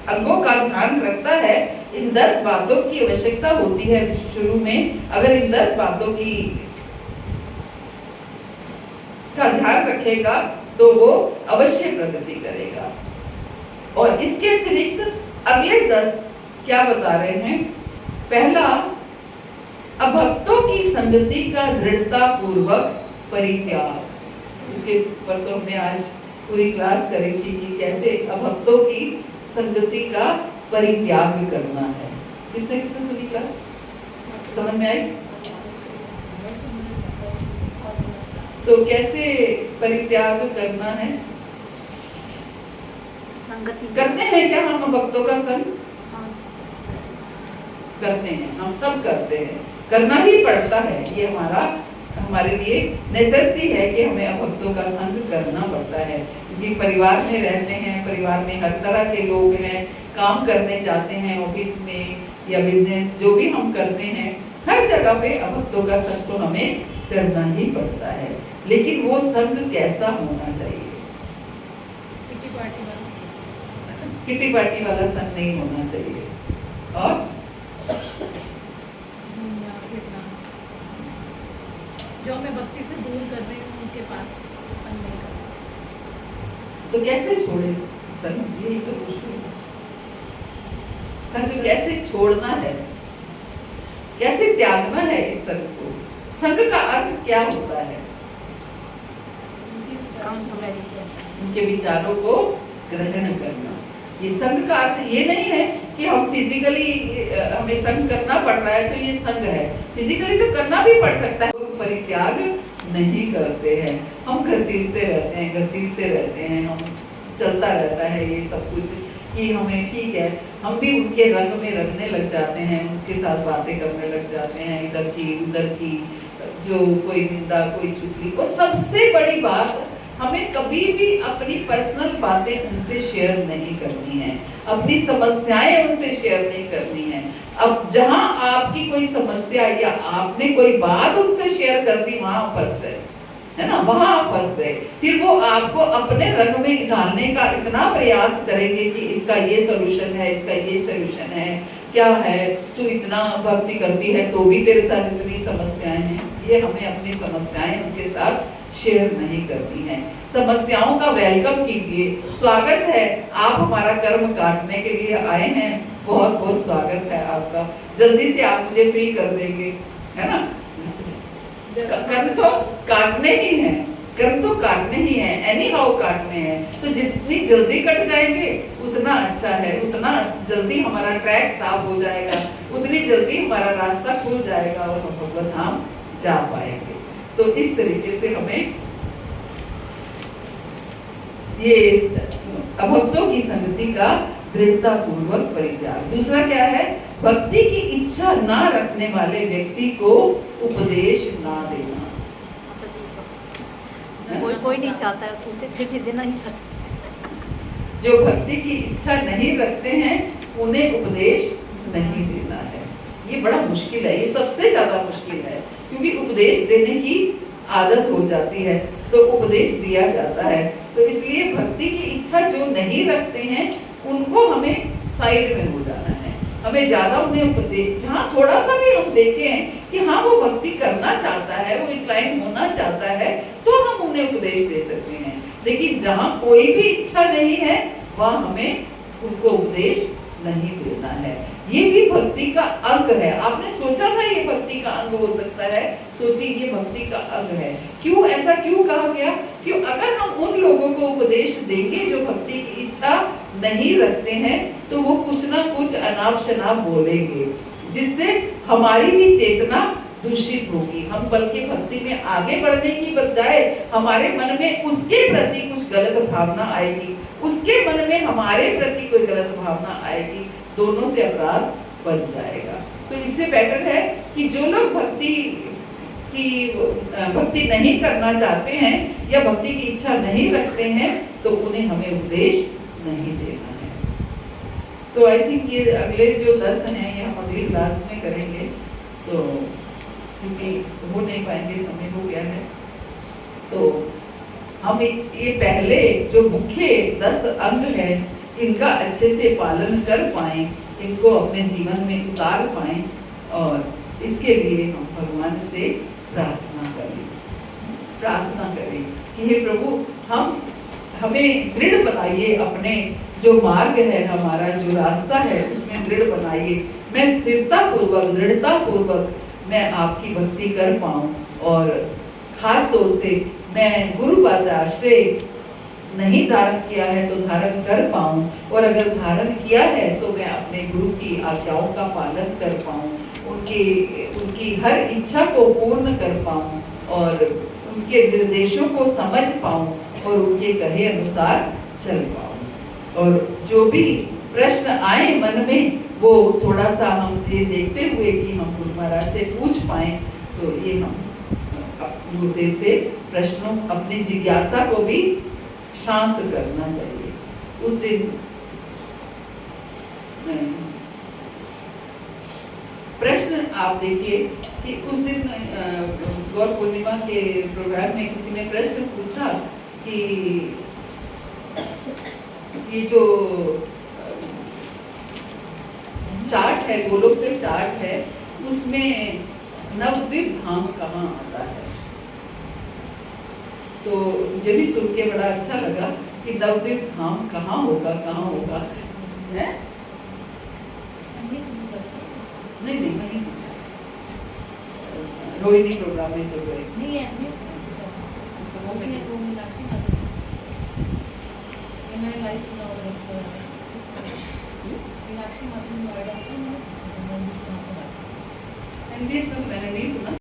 अंगों का ध्यान रखता है, इन 10 बातों की आवश्यकता होती है शुरू में, अगर इन 10 बातों की का ध्यान रखेगा तो वो अवश्य प्रगति करेगा। और इसके अतिरिक्त अगले 10 क्या बता रहे हैं। पहला, अभक्तों की संगति का दृढ़ता पूर्वक परित्याग। इसके ऊपर तो हमने आज पूरी क्लास करी थी कि कैसे अभक्तों की संगति का परित्याग करना है। किसने किसने सुनी क्लास? समझ में आई? तो कैसे परित्याग करना है? संगति करते हैं क्या हम भक्तों का संग? हाँ। करते हैं, हम सब करते हैं, करना ही पड़ता है। ये हमारे लिए नेसेसिटी है कि हमें भक्तों का संग करना पड़ता है, क्योंकि परिवार में रहते हैं, परिवार में हर तरह के लोग हैं, काम करने जाते हैं ऑफिस में या बिजनेस, जो भी हम करते हैं हर जगह पे भक्तों का संग तो हमें करना ही पड़ता है। लेकिन वो संग कैसा होना चाहिए? किटी पार्टी वाला संग नहीं होना चाहिए। और जो हमें भक्ति से दूर कर रहे हैं उनके पास संग नहीं करना। तो कैसे छोड़े संग? यही तो मुश्किल है। संग कैसे छोड़ना है, कैसे त्यागना है इस संग को? संग का अर्थ क्या होता है? कम समय उनके विचारों को ग्रहण करना। ये संग का अर्थ ये नहीं है कि हम फिजिकली हमें संग करना पड़ रहा है तो ये संग है। फिजिकली तो करना भी पड़ सकता है, परित्याग नहीं करते हैं। हम घसीटते रहते हैं, हम चलता रहता है ये सब कुछ कि हमें ठीक है, हम भी उनके रंग में रंगने लग जाते हैं, उनके साथ बातें करने लग जाते हैं, इधर की उधर की, जो कोई निंदा कोई चुगली। और सबसे बड़ी बात, हमें कभी भी अपनी पर्सनल बातें उनसे शेयर नहीं करनी है, अपनी समस्याएं उनसे शेयर नहीं करनी है। अब जहां आपकी कोई समस्या या आपने कोई बात उनसे शेयर कर दी, वहां फंस गए, है ना, वहां आप फंस गए। फिर वो आपको अपने रंग में डालने का इतना प्रयास करेंगे कि इसका ये सॉल्यूशन है, इसका ये सॉल्यूशन है, क्या है, तू इतना भक्ति करती है तो भी तेरे साथ इतनी समस्याएं हैं। ये हमें अपनी समस्याएं उनके साथ शेयर नहीं करनी है। समस्याओं का वेलकम कीजिए, स्वागत है, आप हमारा कर्म काटने के लिए आए हैं, बहुत बहुत स्वागत है आपका, जल्दी से आप मुझे फ्री कर देंगे, है ना। कर्म तो काटने ही हैं, कर्म तो काटने ही हैं, एनी हाउ काटने हैं। तो जितनी जल्दी कट जाएंगे उतना अच्छा है, उतना जल्दी हमारा ट्रैक साफ हो जाएगा, उतनी जल्दी हमारा रास्ता खुल जाएगा और हम भगवत धाम जा पाएंगे। तो इस तरीके से हमें ये अभक्तों की संगति का दृढ़ता पूर्वक परित्याग। दूसरा क्या है? भक्ति की इच्छा ना रखने वाले व्यक्ति को उपदेश ना देना। कोई नहीं चाहता है तो उसे फिर भी देना ही सकता। जो भक्ति की इच्छा नहीं रखते हैं उन्हें उपदेश नहीं देना है। ये बड़ा मुश्किल है, ये सबसे ज्यादा मुश्किल है, क्योंकि उपदेश देने की आदत हो जाती है तो उपदेश दिया जाता है। तो इसलिए भक्ति की इच्छा जो नहीं रखते हैं उनको हमें साइड में हो जाना है, हमें ज्यादा उन्हें उपदेश, जहाँ थोड़ा सा भी हम देखें कि हाँ वो भक्ति करना चाहता है, वो इंक्लाइन होना चाहता है, तो हम उन्हें उपदेश दे सकते हैं। लेकिन जहाँ कोई भी इच्छा नहीं है वहाँ हमें उनको उपदेश नहीं देना है। ये भी भक्ति का अंग है। आपने सोचा था ये भक्ति का अंग हो सकता है? सोचिए ये भक्ति का अंग है। क्यों ऐसा क्यों कहा गया? क्यों अगर हम उन लोगों को उपदेश देंगे जो भक्ति की इच्छा नहीं रखते हैं तो वो कुछ ना कुछ अनाप शनाप बोलेंगे, जिससे हमारी भी चेतना दूषित होगी। हम बल्कि भक्ति में आगे बढ़ने की बजाय हमारे मन में उसके प्रति कुछ गलत भावना आएगी, उसके मन में हमारे प्रति कोई गलत भावना आएगी, दोनों से अपराध बढ़ जाएगा। तो इससे बेटर है कि जो लोग भक्ति नहीं करना चाहते हैं या भक्ति की इच्छा नहीं रखते हैं तो उन्हें हमें उपदेश नहीं देना है। तो आई थिंक ये अगले जो 10 हैं ये हम अगली क्लास में करेंगे, तो क्योंकि हो नहीं पाएंगे, समय हो गया है। तो हम ये पहले जो मुख्य 10 अंग हैं इनका अच्छे से पालन कर पाएं, इनको अपने जीवन में उतार पाएं, और इसके लिए हम भगवान से प्रार्थना करें कि हे प्रभु हमें दृढ़ बनाइए, अपने जो मार्ग है, हमारा जो रास्ता है उसमें दृढ़ बनाइए। मैं स्थिरता पूर्वक, दृढ़ता पूर्वक मैं आपकी भक्ति कर पाऊं, और खास तौर से मैं गुरु पाद आश्रय नहीं धारण किया है तो धारण कर पाऊं, और अगर धारण किया है तो मैं अपने गुरु की आज्ञाओं का पालन कर पाऊं, उनकी हर इच्छा को पूर्ण कर पाऊं और उनके निर्देशों को समझ पाऊं और उनके कहे अनुसार चल पाऊं। और जो भी प्रश्न आए मन में वो थोड़ा सा हम ये देखते हुए कि हम गुरु महाराज से पूछ पाए, तो ये हम गुरुदेव से प्रश्नों अपनी जिज्ञासा को भी शांत करना चाहिए। उस दिन प्रश्न आप देखिए कि उस दिन गौर पूर्णिमा के प्रोग्राम में किसी ने प्रश्न पूछा कि ये जो चार्ट है, गोलोक का चार्ट है, उसमें नवद्वीप धाम कहाँ आता है। तो मुझे भी सुन के बड़ा अच्छा लगा कि नवद्वीप धाम कहाँ होगा है? नहीं वही रोहिणी प्रोग्राम में जो गए नहीं है, तो वो उसने वो मीनाक्षी माता ये मैंने लाइव सुना होगा, मीनाक्षी माता ने नोएडा से एनबीएस में मैंने नहीं सुना।